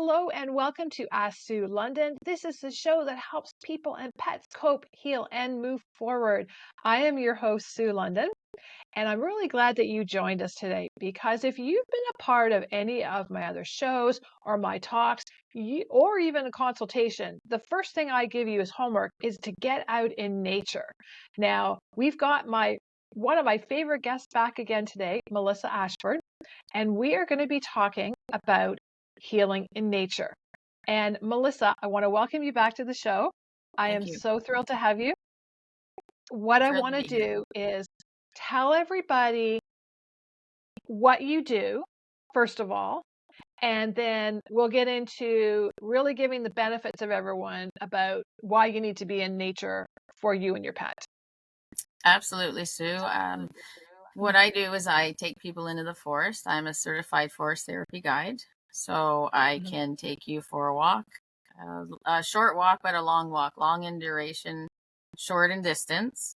Hello and welcome to Ask Sue London. This is the show that helps people and pets cope, heal, and move forward. I am your host, Sue London, and I'm really glad that you joined us today because if you've been a part of any of my other shows or my talks, or even a consultation, the first thing I give you as homework is to get out in nature. Now, we've got one of my favorite guests back again today, Melissa Ashford, and we are going to be talking about healing in nature. And Melissa, I want to welcome you back to the show. I Thank am you. so thrilled to have you. What I Thrilled want to to be here. do is tell everybody what you do, first of all, and then we'll get into really giving the benefits of everyone about why you need to be in nature for you and your pet. Absolutely, Sue. What I do is I take people into the forest. I'm a certified forest therapy guide, so I Mhm. can take you for a walk, a short walk, but a long walk, long in duration, short in distance.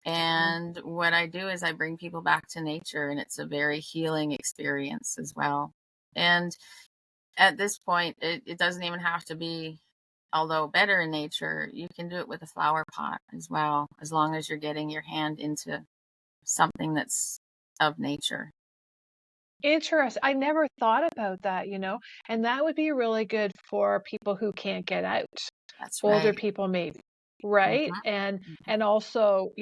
Mhm. And what I do is I bring people back to nature, and it's a very healing experience as well. And at this point, it doesn't even have to be, although better in nature, you can do it with a flower pot as well, as long as you're getting your hand into something that's of nature. Interesting. I never thought about that, and that would be really good for people who can't get out. That's Older right. people maybe, right? Hmm. And also,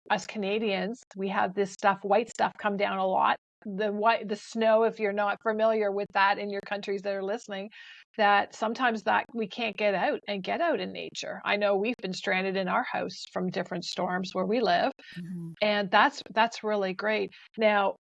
us Canadians, we have this white stuff come down a lot. The snow, if you're not familiar with that in your countries that are listening, that sometimes that we can't get out in nature. I know we've been stranded in our house from different storms where we live, Hmm. and that's really great. Now,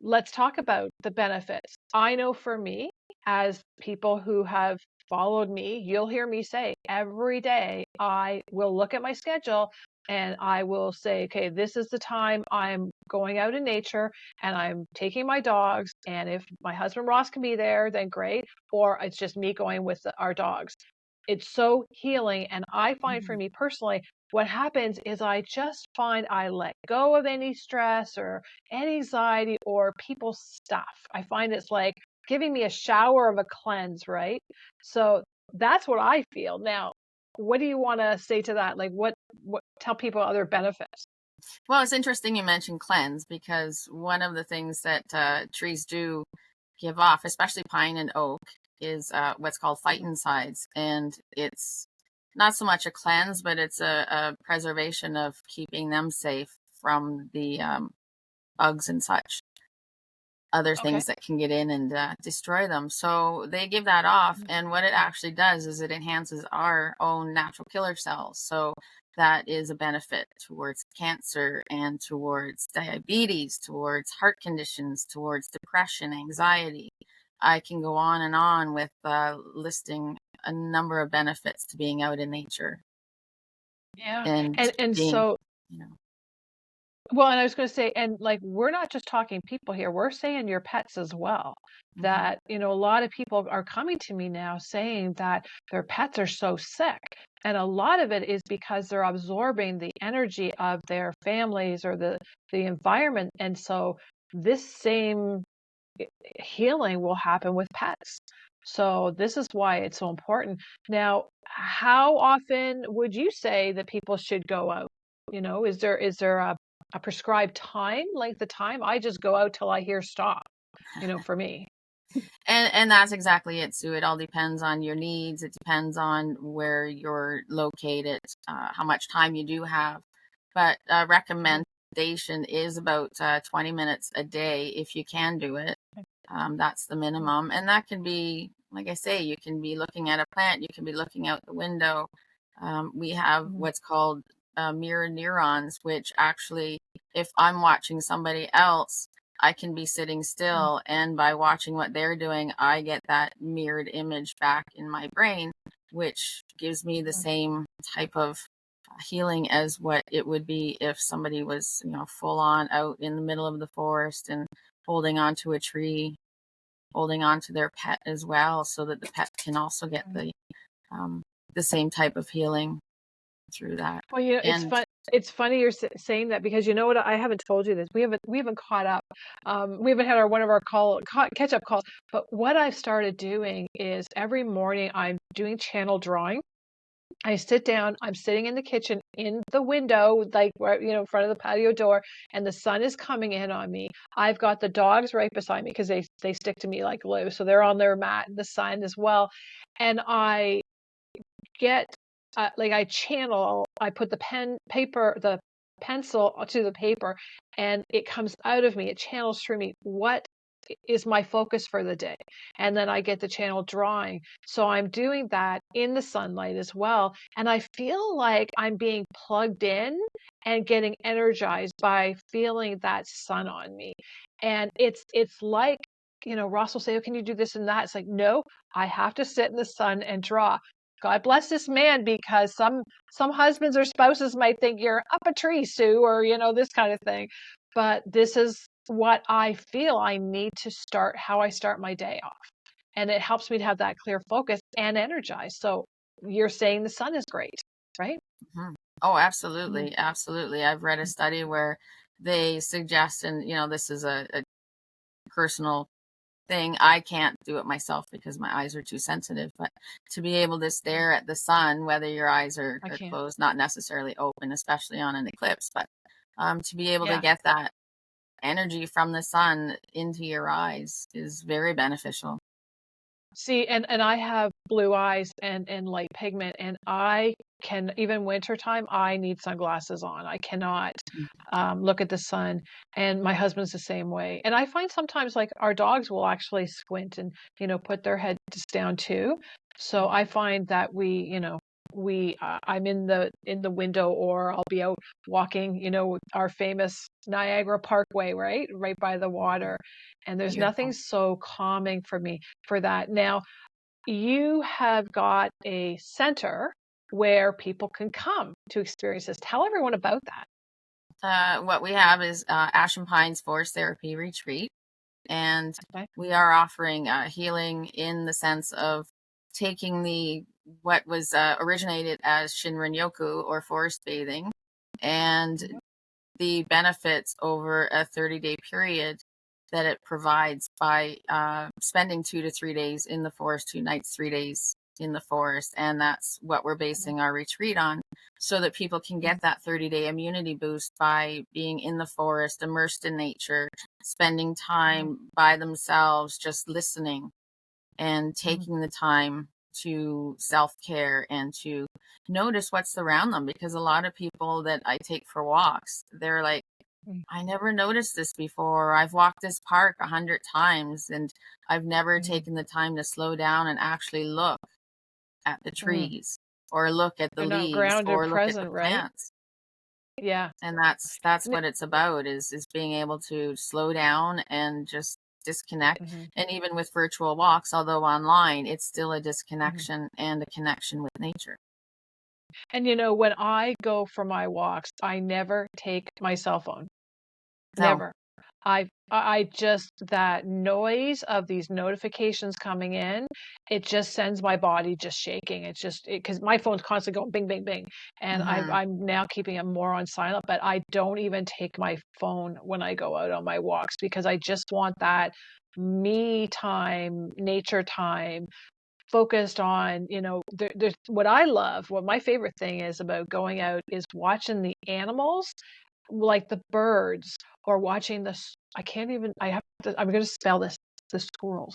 let's talk about the benefits. I know for me, as people who have followed me, you'll hear me say every day, I will look at my schedule and I will say, okay, this is the time I'm going out in nature and I'm taking my dogs. And if my husband Ross can be there, then great. Or it's just me going with our dogs. It's so healing. And I find for me personally, what happens is I just find I let go of any stress or anxiety or people's stuff. I find it's like giving me a shower of a cleanse, right? So that's what I feel. Now, what do you want to say to that? Like what tell people other benefits? Well, it's interesting you mentioned cleanse, because one of the things that trees do give off, especially pine and oak, is what's called Mhm. phytoncides. And it's not so much a cleanse, but it's a preservation of keeping them safe from the bugs and such, other Okay. things that can get in and destroy them. So they give that off, Mhm. and what it actually does is it enhances our own natural killer cells. So that is a benefit towards cancer and towards diabetes, towards heart conditions, towards depression, anxiety. I can go on and on with listing a number of benefits to being out in nature Yeah. and And being, so you know, well, and I was going to say, and like, we're not just talking people here, we're saying your pets as well. mhm. That, a lot of people are coming to me now saying that their pets are so sick. And a lot of it is because they're absorbing the energy of their families or the environment. And so this same healing will happen with pets. So this is why it's so important. Now, how often would you say that people should go out? Is there a prescribed time, length of time? I just go out till I hear stop, for me. And that's exactly it, Sue. It all depends on your needs. It depends on where you're located, how much time you do have. But Mhm. recommendation is about 20 minutes a day if you can do it. That's the Mhm. minimum. And that can be, like I say, you can be looking at a plant, you can be looking out the window. We have Mhm. what's called mirror neurons, which actually, if I'm watching somebody else, I can be sitting Mhm. still, and by watching what they're doing, I get that mirrored image back in my brain, which gives me the Mhm. same type of healing as what it would be if somebody was, full on out in the middle of the forest and holding onto a tree, holding on to their pet as well, so that the pet can also get Mhm. um, the same type of healing through that. Well, it's And fun. It's funny you're saying that, because you know what? I haven't told you this. We haven't caught up. We haven't had our one of our catch up calls. But what I've started doing is every morning I'm doing channel drawing. I sit down, I'm sitting in the kitchen in the window, like where, in front of the patio door, and the sun is coming in on me. I've got the dogs right beside me because they stick to me like glue. So they're on their mat in the sun as well. And I get like I channel, I put the pencil to the paper, and it comes out of me, it channels through me what is my focus for the day. And then I get the channel drawing. So I'm doing that in the sunlight as well. And I feel like I'm being plugged in and getting energized by feeling that sun on me. And it's like, Ross will say, oh, can you do this and that? It's like, no, I have to sit in the sun and draw. God bless this man, because some husbands or spouses might think you're up a tree, Sue, or this kind of thing. But this is what I feel I need to start, how I start my day off. And it helps me to have that clear focus and energize. So you're saying the sun is great, right? Mhm. Oh, Mm, absolutely. Absolutely. I've read a study where they suggest, and this is a personal thing. I can't do it myself because my eyes are too sensitive, but to be able to mm, stare at the sun, whether your eyes I are can't. closed, not necessarily open, especially on an eclipse, but to be able to Yeah. get that energy from the sun into your eyes is very beneficial. See, and I have blue eyes and light pigment, and I can, even wintertime, I need sunglasses on. I cannot look at the sun. And my husband's the same way. And I find sometimes like our dogs will actually squint and, put their heads down too. So I find that I'm in the window, or I'll be out walking, our famous Niagara Parkway, right by the water. And there's nothing Beautiful. so calming for me for that. Now, you have got a center where people can come to experience this. Tell everyone about that. What we have is Ash and Pines Forest Therapy Retreat, and Okay. we are offering healing in the sense of taking the what was originated as Shinrin Yoku or forest bathing, and Mhm. the benefits over a 30-day period that it provides by spending 2 to 3 days in the forest, 2 nights, 3 days in the forest. And that's what we're Mhm. basing our retreat on, so that people can Mhm. get that 30-day immunity boost by being in the forest, immersed in nature, spending Mhm. time by themselves, just listening and Mhm. taking the time to self care and to notice what's around them. Because a lot of people that I take for walks, they're like, Mhm. I never noticed this before. I've walked this park 100 times and I've never Mhm. taken the time to slow down and actually look at the Mhm. trees or look at the They're not leaves grounded or look at the present, right? plants. Yeah. And that's N- what it's about, is being able to slow down and just disconnect. mhm. And even with virtual walks, although online, it's still a Mhm. disconnection and a connection with nature. And when I go for my walks, I never take my cell phone. No. Never. I just, that noise of these notifications coming in, it just sends my body just shaking. It's just because my phone's constantly going bing, bing, bing, and Hmm. I'm now keeping it more on silent. But I don't even take my phone when I go out on my walks, because I just want that me time, nature time, focused on, there's what I love, what my favorite thing is about going out is watching the animals, like the birds, or watching I can't even, I'm going to spell this, the squirrels.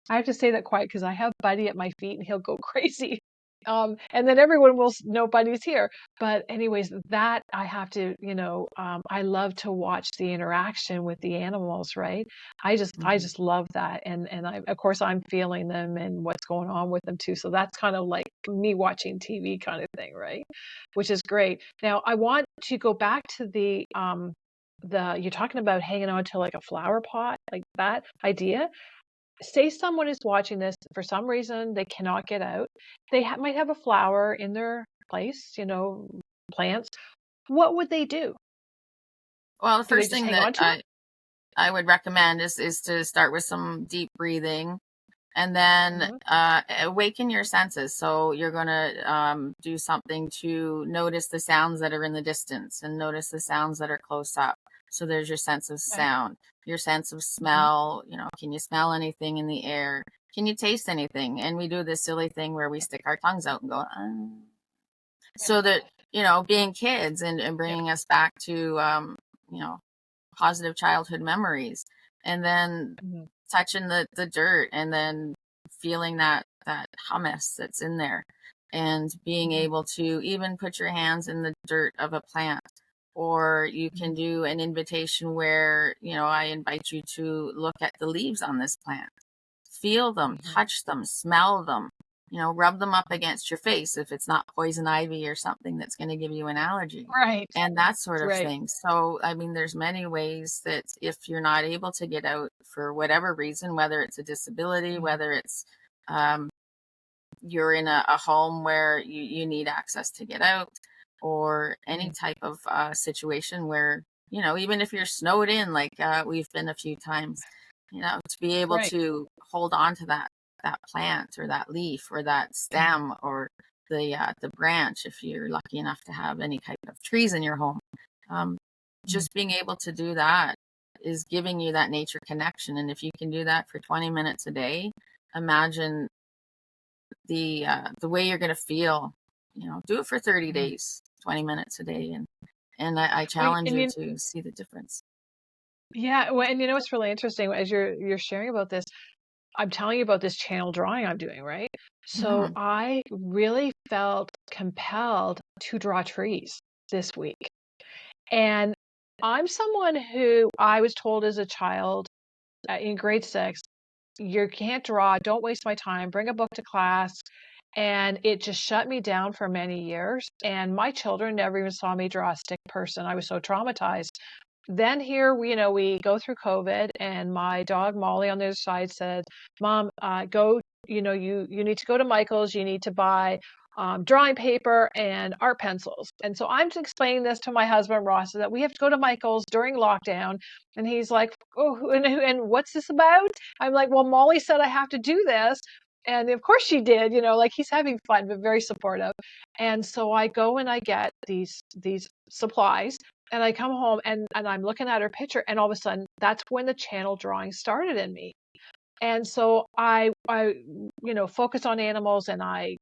I have to say that quiet because I have Buddy at my feet and he'll go crazy. And then everyone will know Buddy's here. But anyways, that I have to, I love to watch the interaction with the animals, right? I Hmm. just love that. And of course I'm feeling them and what's going on with them too. So that's kind of like me watching TV kind of thing, right? Which is great. Now I want to go back to the you're talking about hanging on to like a flower pot, like that idea. Say someone is watching this for some reason they cannot get out. They might have a flower in their place, plants. What would they do? Well, the Do they first just thing hang that on to it? I would recommend is to start with some deep breathing, And then Mm-hmm. awaken your senses. So you're going to do something to notice the sounds that are in the distance and notice the sounds that are close up. So there's your sense of Okay. sound, your sense of Mm-hmm. smell. Can you smell anything in the air? Can you taste anything? And we do this silly thing where we stick our tongues out and go, so that, being kids and Yeah. bringing us back to, you know, positive childhood memories, and then Mm-hmm. touching the dirt, and then feeling that hummus that's in there, and being Mm-hmm. able to even put your hands in the dirt of a plant. Or you can do an invitation where, I invite you to look at the leaves on this plant, feel them, Mm-hmm. touch them, smell them, rub them up against your face if it's not poison ivy or something that's going to give you an allergy, Right. and that sort of Right. thing. So, I mean, there's many ways that if you're not able to get out for whatever reason, whether it's a disability, Mm-hmm. whether it's um, you're in a home where you need access to get out, or any Mm-hmm. type of situation where, even if you're snowed in, like we've been a few times, to be able Right. to hold on to that plant or that leaf or that Mm-hmm. stem or the branch, if you're lucky enough to have any type of trees in your home. um, Mm-hmm. just being able to do that is giving you that nature connection. And if you can do that for 20 minutes a day, imagine the way you're going to feel. Do it for 30 Mm-hmm. days, 20 minutes a day, and I Well, challenge and you you, to see the difference. yeah, well, and what's really interesting as you're sharing about this, I'm telling you about this channel drawing I'm doing, right? So Hmm. I really felt compelled to draw trees this week. And I'm someone who I was told as a child in grade 6, you can't draw, don't waste my time, bring a book to class. And it just shut me down for many years. And my children never even saw me draw a stick person. I was so traumatized. Then here we go through COVID, and my dog Molly on the other side said, "Mom, go. You need to go to Michael's. You need to buy drawing paper and art pencils." And so I'm just explaining this to my husband Ross that we have to go to Michael's during lockdown, and he's like, "Oh, and what's this about?" I'm like, "Well, Molly said I have to do this." And of course she did, like he's having fun, but very supportive. And so I go and I get these supplies, and I come home, and I'm looking at her picture, and all of a sudden that's when the channel drawing started in me. And so I focus on animals, and I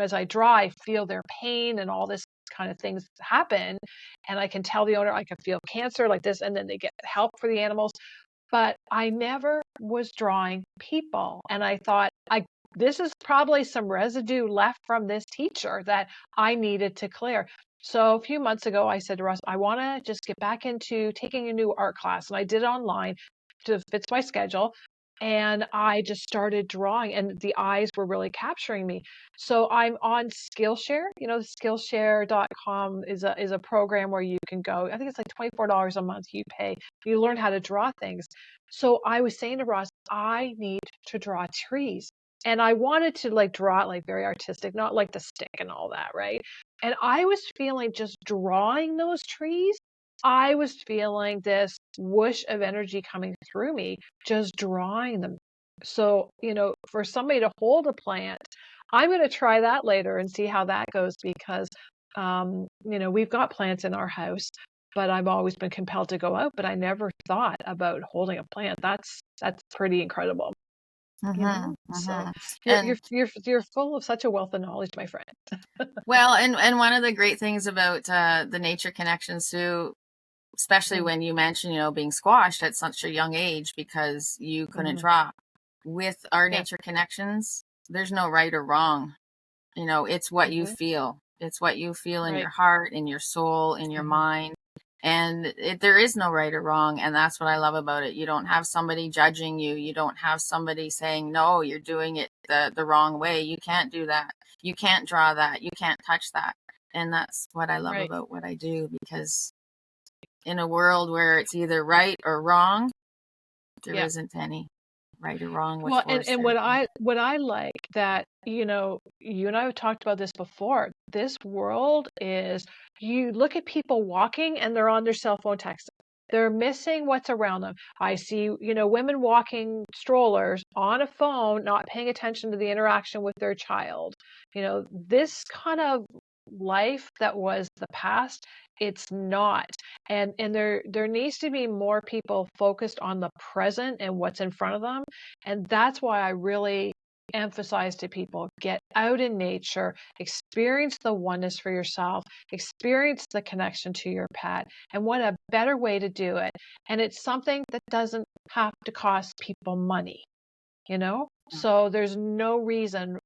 as I draw, I feel their pain and all this kind of things happen. And I can tell the owner, I can feel cancer like this, and then they get help for the animals. But I never was drawing people. And I thought, this is probably some residue left from this teacher that I needed to clear. So a few months ago, I said to Russ, I want to just get back into taking a new art class. And I did it online to fits my schedule. And I just started drawing, and the eyes were really capturing me. So I'm on Skillshare. Skillshare.com is a program where you can go. I think it's like $24 a month you pay. You learn how to draw things. So I was saying to Ross, I need to draw trees. And I wanted to like draw it like very artistic, not like the stick and all that, right? And I was feeling just drawing those trees. I was feeling this whoosh of energy coming through me, just drawing them. So, for somebody to hold a plant, I'm going to try that later and see how that goes because, we've got plants in our house, but I've always been compelled to go out, but I never thought about holding a plant. That's pretty incredible, Hmm. So Hmm. you're you're And you're you're full of such a wealth of knowledge, my friend. well, and one of the great things about the nature connections too, especially Mm, when you mention, being squashed at such a young age because you couldn't mhm. draw, with our Yeah. nature connections, there's no right or wrong. It's what you Mhm. feel. It's what you feel in Right. your heart, in your soul, in your Mhm. mind. And there is no right or wrong. And that's what I love about it. You don't have somebody judging you. You don't have somebody saying, no, you're doing it the wrong way. You can't do that. You can't draw that. You can't touch that. And that's what I love Right. about what I do, because in a world where it's either right or wrong, there Yeah. isn't any right or wrong with Well, and forest and what therapy. I like that, you and I have talked about this before. This world is, you look at people walking and they're on their cell phone texting. They're missing what's around them. I see, women walking strollers on a phone, not paying attention to the interaction with their child. This kind of life that was the past, it's not. And there needs to be more people focused on the present and what's in front of them. And that's why I really emphasize to people, get out in nature, experience the oneness for yourself, experience the connection to your pet. And what a better way to do it. And it's something that doesn't have to cost people money, So there's no reason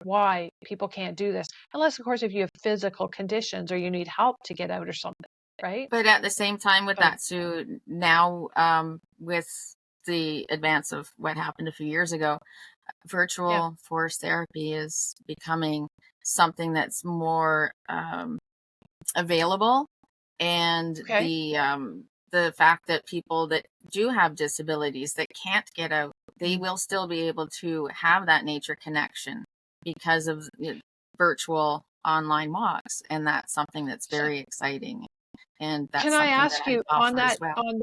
why people can't do this, unless, of course, if you have physical conditions or you need help to get out or something, right? But at the same time with So, that, Sue, now with the advance of what happened a few years ago, yeah. virtual forest therapy is becoming something that's more available, and Okay. the fact that people that do have disabilities that can't get out, they Mm. will still be able to have that nature connection because of virtual online walks, and that's something that's So very exciting, and can that's I something that ask I you on offer as that well. on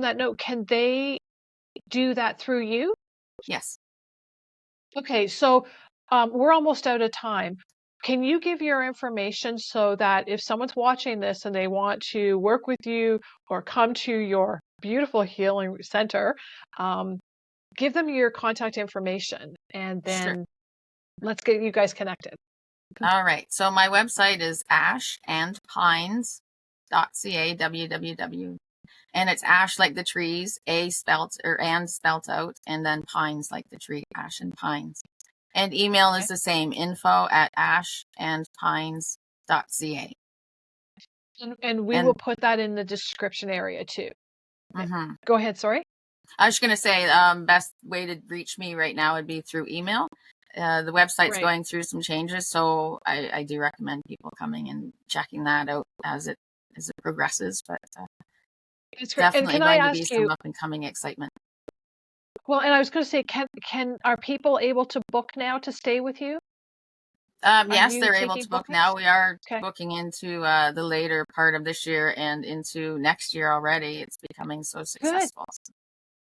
that note, can they do that through you? Yes, Okay, so we're almost out of time. Can you give your information so that if someone's watching this and they want to work with you or come to your beautiful healing center, um, give them your contact information and sure. then let's get you guys connected. All right. So my website is ashandpines.ca, www. And it's ash like the trees, a spelt or and spelt out, and then pines like the tree, ash and pines. And email is Okay. the same, info@ashandpines.ca. And we will And put that in the description area too. Yeah. mhm. Go ahead, sorry. I was going to say, best way to reach me right now would be through email. The website's Right. going through some changes, so I do recommend people coming and checking that out as it progresses. But It's great. And definitely can I going to be ask you, some up and coming excitement. well, and I was going to say, can are people able to book now to stay with you? Are Yes, you they're able taking to book bookings? now. We are Okay, booking into the later part of this year and into next year already. It's becoming so good. successful.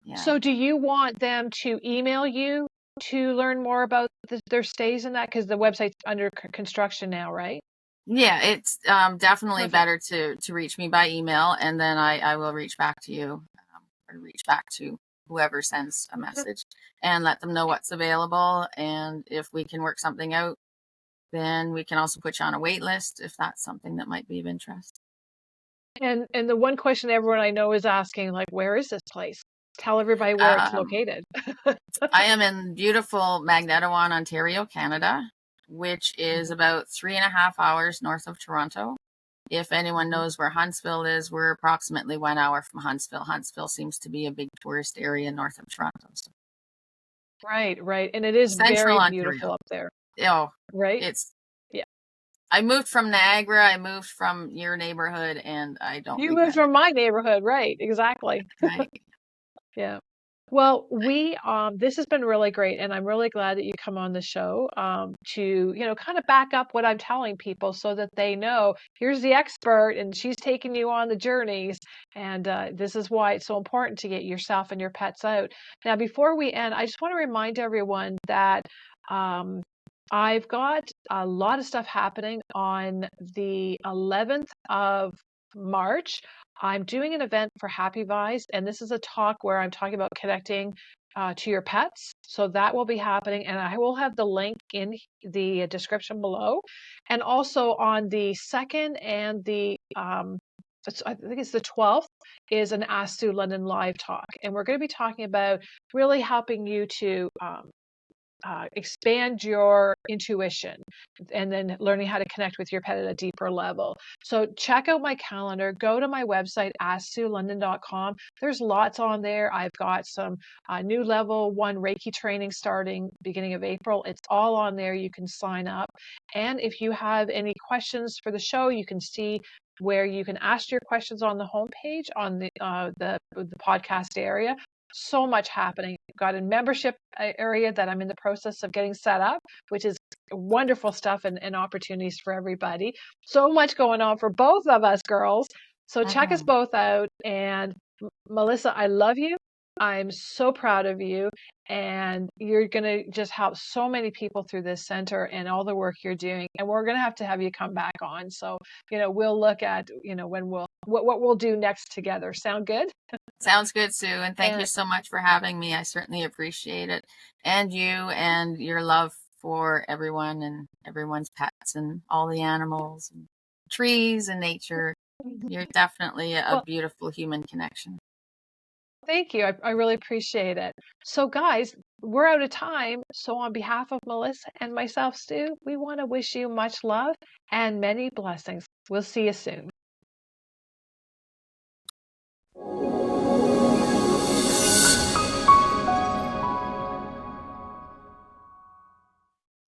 Yeah. So do you want them to email you to learn more about their stays in that? Because the website's under construction now, right? Yeah, it's definitely Perfect. better to reach me by email, and then I will reach back to you, or reach back to whoever sends a message and let them know what's available. And if we can work something out, then we can also put you on a wait list if that's something that might be of interest. And the one question everyone I know is asking, like, where is this place? Tell everybody where it's Um, located. I am in beautiful Magnetawan, Ontario, Canada, which is Mhm. about 3.5 hours north of Toronto. If anyone Mhm. knows where Huntsville is, we're approximately 1 hour from Huntsville. Huntsville seems to be a big tourist area north of Toronto. So Right, right. And it is Central very Ontario. beautiful up there, Oh, right? it's. Yeah. I moved from Niagara. I moved from your neighborhood, and I don't You moved regret it. from my neighborhood, right? Exactly. Right. Yeah. Well, this has been really great, and I'm really glad that you come on the show to, kind of back up what I'm telling people so that they know here's the expert and she's taking you on the journeys. And this is why it's so important to get yourself and your pets out. Now, before we end, I just want to remind everyone that um, I've got a lot of stuff happening on the 11th of March. I'm doing an event for Happy Vibes, and this is a talk where I'm talking about connecting to your pets. So that will be happening, and I will have the link in the description below. And also on the second and I think it's the 12th, is an Ask Sue London live talk, and we're going to be talking about really helping you to expand your intuition and then learning how to connect with your pet at a deeper level. So check out my calendar, go to my website, asksuelondon.com. There's lots on there. I've got some new level 1 Reiki training starting beginning of April. It's all on there. You can sign up. And if you have any questions for the show, you can see where you can ask your questions on the homepage on the podcast area. So much happening. I've got a membership area that I'm in the process of getting set up, which is wonderful stuff and opportunities for everybody. So much going on for both of us girls. So check us Okay. both out. And Melissa, I love you. I'm so proud of you. And you're going to just help so many people through this center and all the work you're doing. And we're going to have you come back on. So, we'll look at, when what we'll do next together. Sound good? Sounds good, Sue. And thank you And so much for having me. I certainly appreciate it. And you and your love for everyone and everyone's pets and all the animals and trees and nature. You're definitely a well, beautiful human connection. thank you. I really appreciate it. So, guys, we're out of time. So, on behalf of Melissa and myself, Stu, we want to wish you much love and many blessings. We'll see you soon.